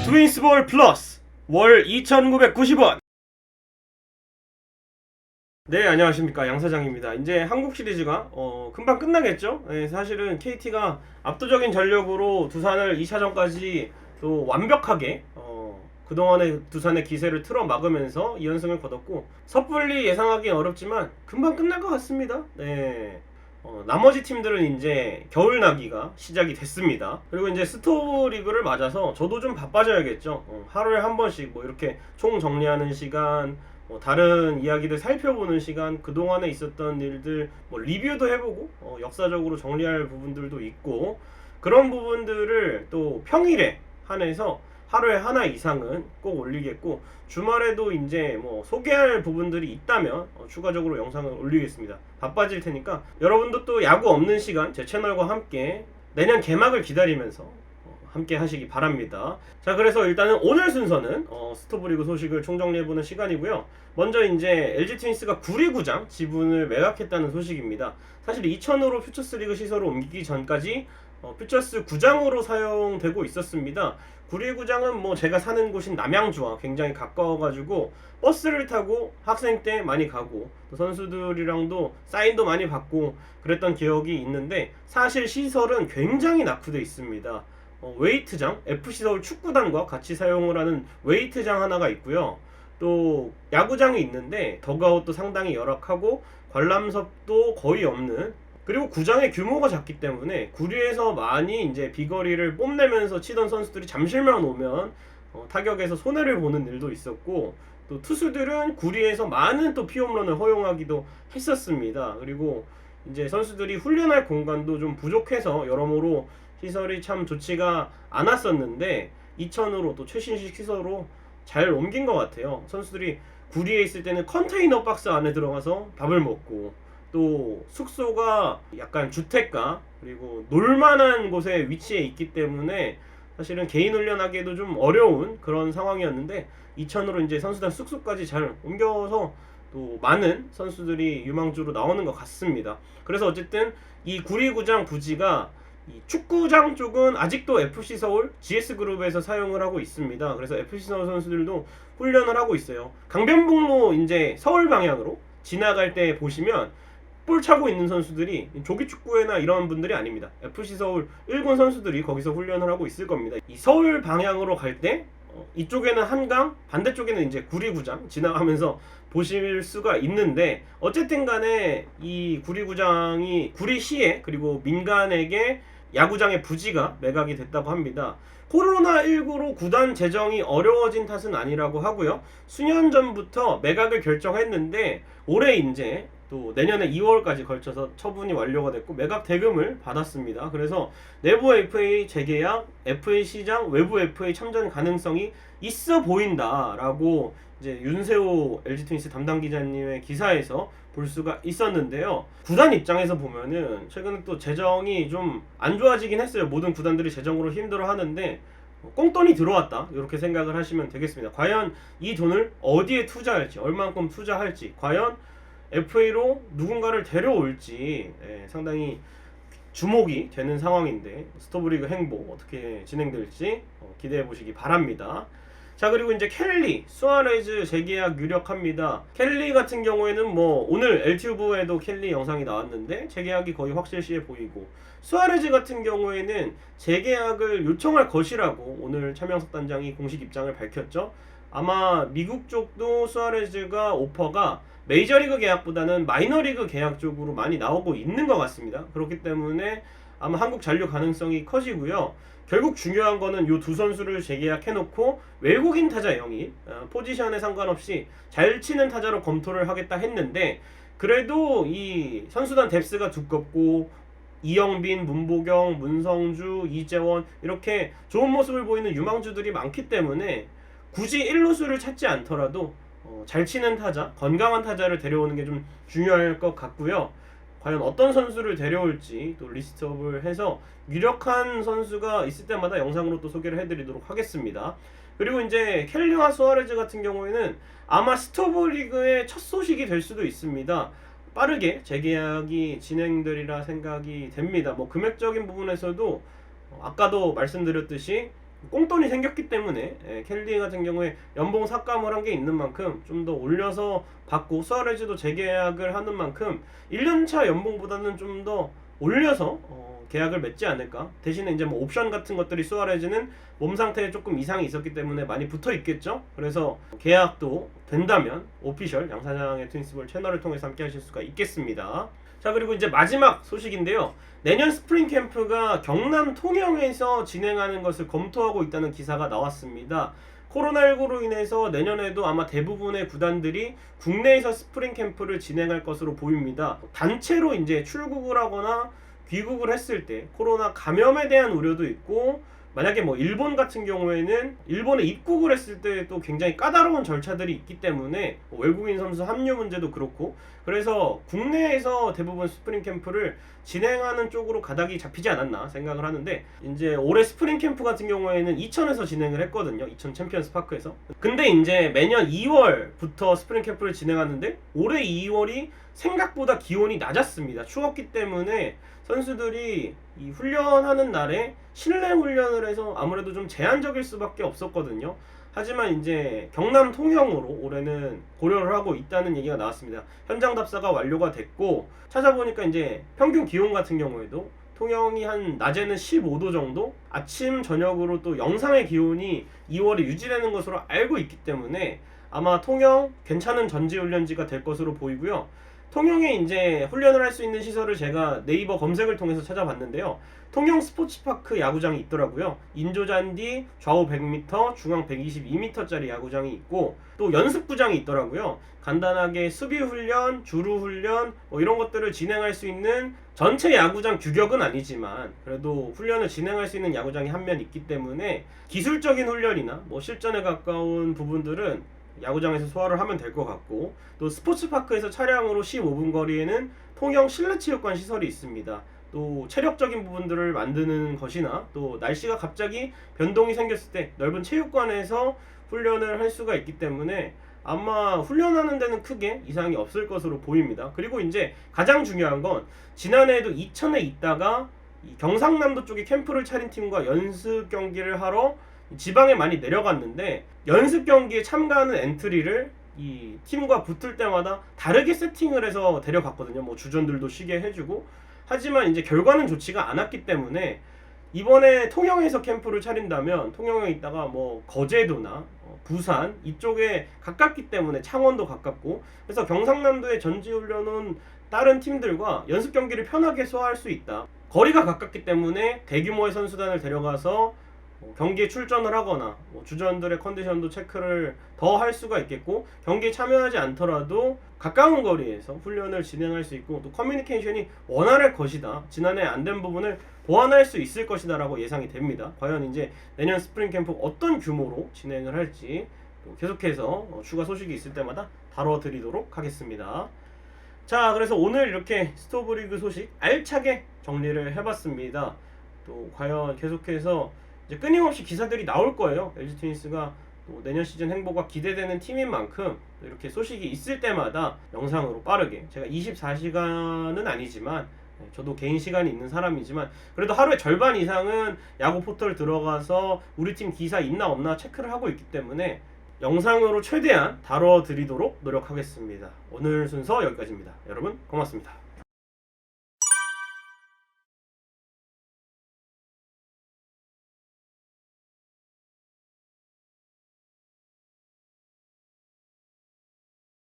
트윈스볼 플러스 월 2,990원. 네, 안녕하십니까, 양 사장입니다. 이제 한국 시리즈가 금방 끝나겠죠. 네, 사실은 KT가 압도적인 전력으로 두산을 2차전까지 또 완벽하게 그동안의 두산의 기세를 틀어 막으면서 2연승을 거뒀고, 섣불리 예상하기 어렵지만 금방 끝날 것 같습니다. 네. 나머지 팀들은 이제 겨울 나기가 시작이 됐습니다. 그리고 이제 스토리그를 맞아서 저도 좀 바빠져야겠죠. 하루에 한 번씩 뭐 이렇게 총 정리하는 시간, 다른 이야기들 살펴보는 시간, 그동안에 있었던 일들 뭐 리뷰도 해보고, 역사적으로 정리할 부분들도 있고, 그런 부분들을 또 평일에 한해서 하루에 하나 이상은 꼭 올리겠고, 주말에도 이제 뭐 소개할 부분들이 있다면 추가적으로 영상을 올리겠습니다. 바빠질 테니까 여러분도 또 야구 없는 시간 제 채널과 함께 내년 개막을 기다리면서 함께 하시기 바랍니다. 자, 그래서 일단은 오늘 순서는 스토브리그 소식을 총정리해보는 시간이고요. 먼저 이제 LG 트윈스가 구리구장 지분을 매각했다는 소식입니다. 사실 2000으로 퓨처스리그 시설을 옮기기 전까지 퓨처스 구장으로 사용되고 있었습니다. 구리구장은 뭐 제가 사는 곳인 남양주와 굉장히 가까워가지고 버스를 타고 학생 때 많이 가고 또 선수들이랑도 사인도 많이 받고 그랬던 기억이 있는데, 사실 시설은 굉장히 낙후되어 있습니다. 웨이트장, FC서울 축구단과 같이 사용을 하는 웨이트장 하나가 있고요. 또 야구장이 있는데 덕아웃도 상당히 열악하고 관람석도 거의 없는, 그리고 구장의 규모가 작기 때문에 구리에서 많이 이제 비거리를 뽐내면서 치던 선수들이 잠실만 오면 타격에서 손해를 보는 일도 있었고, 또 투수들은 구리에서 많은 또 피홈런을 허용하기도 했었습니다. 그리고 이제 선수들이 훈련할 공간도 좀 부족해서 여러모로 시설이 참 좋지가 않았었는데 2000으로 또 최신식 시설로 잘 옮긴 것 같아요. 선수들이 구리에 있을 때는 컨테이너 박스 안에 들어가서 밥을 먹고, 또 숙소가 약간 주택가 그리고 놀만한 곳에 위치해 있기 때문에 사실은 개인 훈련하기에도 좀 어려운 그런 상황이었는데, 2000으로 이제 선수단 숙소까지 잘 옮겨서 또 많은 선수들이 유망주로 나오는 것 같습니다. 그래서 어쨌든 이 구리구장 부지가 이 축구장 쪽은 아직도 FC 서울 GS그룹에서 사용을 하고 있습니다. 그래서 FC 서울 선수들도 훈련을 하고 있어요. 강변북로 이제 서울 방향으로 지나갈 때 보시면 볼 차고 있는 선수들이 조기축구회나 이런 분들이 아닙니다. FC 서울 1군 선수들이 거기서 훈련을 하고 있을 겁니다. 이 서울 방향으로 갈 때 이쪽에는 한강, 반대쪽에는 이제 구리구장 지나가면서 보실 수가 있는데, 어쨌든 간에 이 구리구장이 구리시에 그리고 민간에게 야구장의 부지가 매각이 됐다고 합니다. 코로나19로 구단 재정이 어려워진 탓은 아니라고 하고요. 수년 전부터 매각을 결정했는데 올해 이제 또 내년에 2월까지 걸쳐서 처분이 완료가 됐고 매각 대금을 받았습니다. 그래서 내부 FA 재계약, FA 시장, 외부 FA 참전 가능성이 있어 보인다라고 이제 윤세호 LG 트윈스 담당 기자님의 기사에서 볼 수가 있었는데요. 구단 입장에서 보면은 최근에 또 재정이 좀 안 좋아지긴 했어요. 모든 구단들이 재정으로 힘들어 하는데 꽁돈이 들어왔다 이렇게 생각을 하시면 되겠습니다. 과연 이 돈을 어디에 투자할지, 얼만큼 투자할지, 과연 FA로 누군가를 데려올지 상당히 주목이 되는 상황인데, 스토브리그 행보 어떻게 진행될지 기대해 보시기 바랍니다. 자, 그리고 이제 켈리, 수아레즈 재계약 유력합니다. 켈리 같은 경우에는 뭐 오늘 LTV에도 켈리 영상이 나왔는데 재계약이 거의 확실시해 보이고, 수아레즈 같은 경우에는 재계약을 요청할 것이라고 오늘 차명석 단장이 공식 입장을 밝혔죠. 아마 미국 쪽도 수아레즈가 오퍼가 메이저리그 계약보다는 마이너리그 계약 쪽으로 많이 나오고 있는 것 같습니다. 그렇기 때문에 아마 한국 잔류 가능성이 커지고요. 결국 중요한 거는 이 두 선수를 재계약해놓고 외국인 타자 영입, 포지션에 상관없이 잘 치는 타자로 검토를 하겠다 했는데, 그래도 이 선수단 뎁스가 두껍고 이영빈, 문보경, 문성주, 이재원 이렇게 좋은 모습을 보이는 유망주들이 많기 때문에 굳이 1루수를 찾지 않더라도 잘 치는 타자, 건강한 타자를 데려오는 게 좀 중요할 것 같고요. 과연 어떤 선수를 데려올지 또 리스트업을 해서 유력한 선수가 있을 때마다 영상으로 또 소개를 해드리도록 하겠습니다. 그리고 이제 켈리와 수아레즈 같은 경우에는 아마 스토브리그의 첫 소식이 될 수도 있습니다. 빠르게 재계약이 진행되리라 생각이 됩니다. 뭐 금액적인 부분에서도 아까도 말씀드렸듯이 꽁돈이 생겼기 때문에 켈리 같은 경우에 연봉 삭감을 한 게 있는 만큼 좀 더 올려서 받고 수아레즈도 재계약을 하는 만큼 1년차 연봉보다는 좀 더 올려서 계약을 맺지 않을까. 대신에 이제 뭐 옵션 같은 것들이 수아레즈는 몸 상태에 조금 이상이 있었기 때문에 많이 붙어 있겠죠. 그래서 계약도 된다면 오피셜 양사장의 트윈스볼 채널을 통해서 함께 하실 수가 있겠습니다. 자, 그리고 이제 마지막 소식인데요. 내년 스프링 캠프가 경남 통영에서 진행하는 것을 검토하고 있다는 기사가 나왔습니다. 코로나19로 인해서 내년에도 아마 대부분의 구단들이 국내에서 스프링 캠프를 진행할 것으로 보입니다. 단체로 이제 출국을 하거나 귀국을 했을 때 코로나 감염에 대한 우려도 있고, 만약에 뭐 일본 같은 경우에는 일본에 입국을 했을 때 또 굉장히 까다로운 절차들이 있기 때문에 외국인 선수 합류 문제도 그렇고, 그래서 국내에서 대부분 스프링 캠프를 진행하는 쪽으로 가닥이 잡히지 않았나 생각을 하는데, 이제 올해 스프링 캠프 같은 경우에는 이천에서 진행을 했거든요. 이천 챔피언스 파크에서. 근데 이제 매년 2월부터 스프링 캠프를 진행하는데 올해 2월이 생각보다 기온이 낮았습니다. 추웠기 때문에 선수들이 이 훈련하는 날에 실내 훈련을 해서 아무래도 좀 제한적일 수밖에 없었거든요. 하지만 이제 경남 통영으로 올해는 고려를 하고 있다는 얘기가 나왔습니다. 현장 답사가 완료가 됐고, 찾아보니까 이제 평균 기온 같은 경우에도 통영이 한 낮에는 15도 정도, 아침 저녁으로 또 영상의 기온이 2월에 유지되는 것으로 알고 있기 때문에 아마 통영 괜찮은 전지훈련지가 될 것으로 보이고요. 통영에 이제 훈련을 할 수 있는 시설을 제가 네이버 검색을 통해서 찾아봤는데요. 통영 스포츠파크 야구장이 있더라고요. 인조잔디 좌우 100m, 중앙 122m짜리 야구장이 있고, 또 연습구장이 있더라고요. 간단하게 수비훈련, 주루훈련 뭐 이런 것들을 진행할 수 있는, 전체 야구장 규격은 아니지만 그래도 훈련을 진행할 수 있는 야구장이 한 면 있기 때문에 기술적인 훈련이나 뭐 실전에 가까운 부분들은 야구장에서 소화를 하면 될 것 같고, 또 스포츠파크에서 차량으로 15분 거리에는 통영 실내체육관 시설이 있습니다. 또 체력적인 부분들을 만드는 것이나 또 날씨가 갑자기 변동이 생겼을 때 넓은 체육관에서 훈련을 할 수가 있기 때문에 아마 훈련하는 데는 크게 이상이 없을 것으로 보입니다. 그리고 이제 가장 중요한 건 지난해에도 이천에 있다가 경상남도 쪽에 캠프를 차린 팀과 연습 경기를 하러 지방에 많이 내려갔는데, 연습 경기에 참가하는 엔트리를 이 팀과 붙을 때마다 다르게 세팅을 해서 데려갔거든요. 뭐 주전들도 쉬게 해주고. 하지만 이제 결과는 좋지가 않았기 때문에 이번에 통영에서 캠프를 차린다면 통영에 있다가 뭐 거제도나 부산 이쪽에 가깝기 때문에, 창원도 가깝고, 그래서 경상남도의 전지훈련은 다른 팀들과 연습 경기를 편하게 소화할 수 있다. 거리가 가깝기 때문에 대규모의 선수단을 데려가서 경기에 출전을 하거나 주전들의 컨디션도 체크를 더 할 수가 있겠고, 경기에 참여하지 않더라도 가까운 거리에서 훈련을 진행할 수 있고, 또 커뮤니케이션이 원활할 것이다, 지난해 안 된 부분을 보완할 수 있을 것이다 라고 예상이 됩니다. 과연 이제 내년 스프링 캠프 어떤 규모로 진행을 할지 또 계속해서 추가 소식이 있을 때마다 다뤄드리도록 하겠습니다. 자, 그래서 오늘 이렇게 스토브리그 소식 알차게 정리를 해봤습니다. 또 과연 계속해서 이제 끊임없이 기사들이 나올 거예요. LG 트윈스가 또 내년 시즌 행보가 기대되는 팀인 만큼 이렇게 소식이 있을 때마다 영상으로 빠르게, 제가 24시간은 아니지만 저도 개인 시간이 있는 사람이지만 그래도 하루에 절반 이상은 야구 포털 들어가서 우리 팀 기사 있나 없나 체크를 하고 있기 때문에 영상으로 최대한 다뤄드리도록 노력하겠습니다. 오늘 순서 여기까지입니다. 여러분 고맙습니다.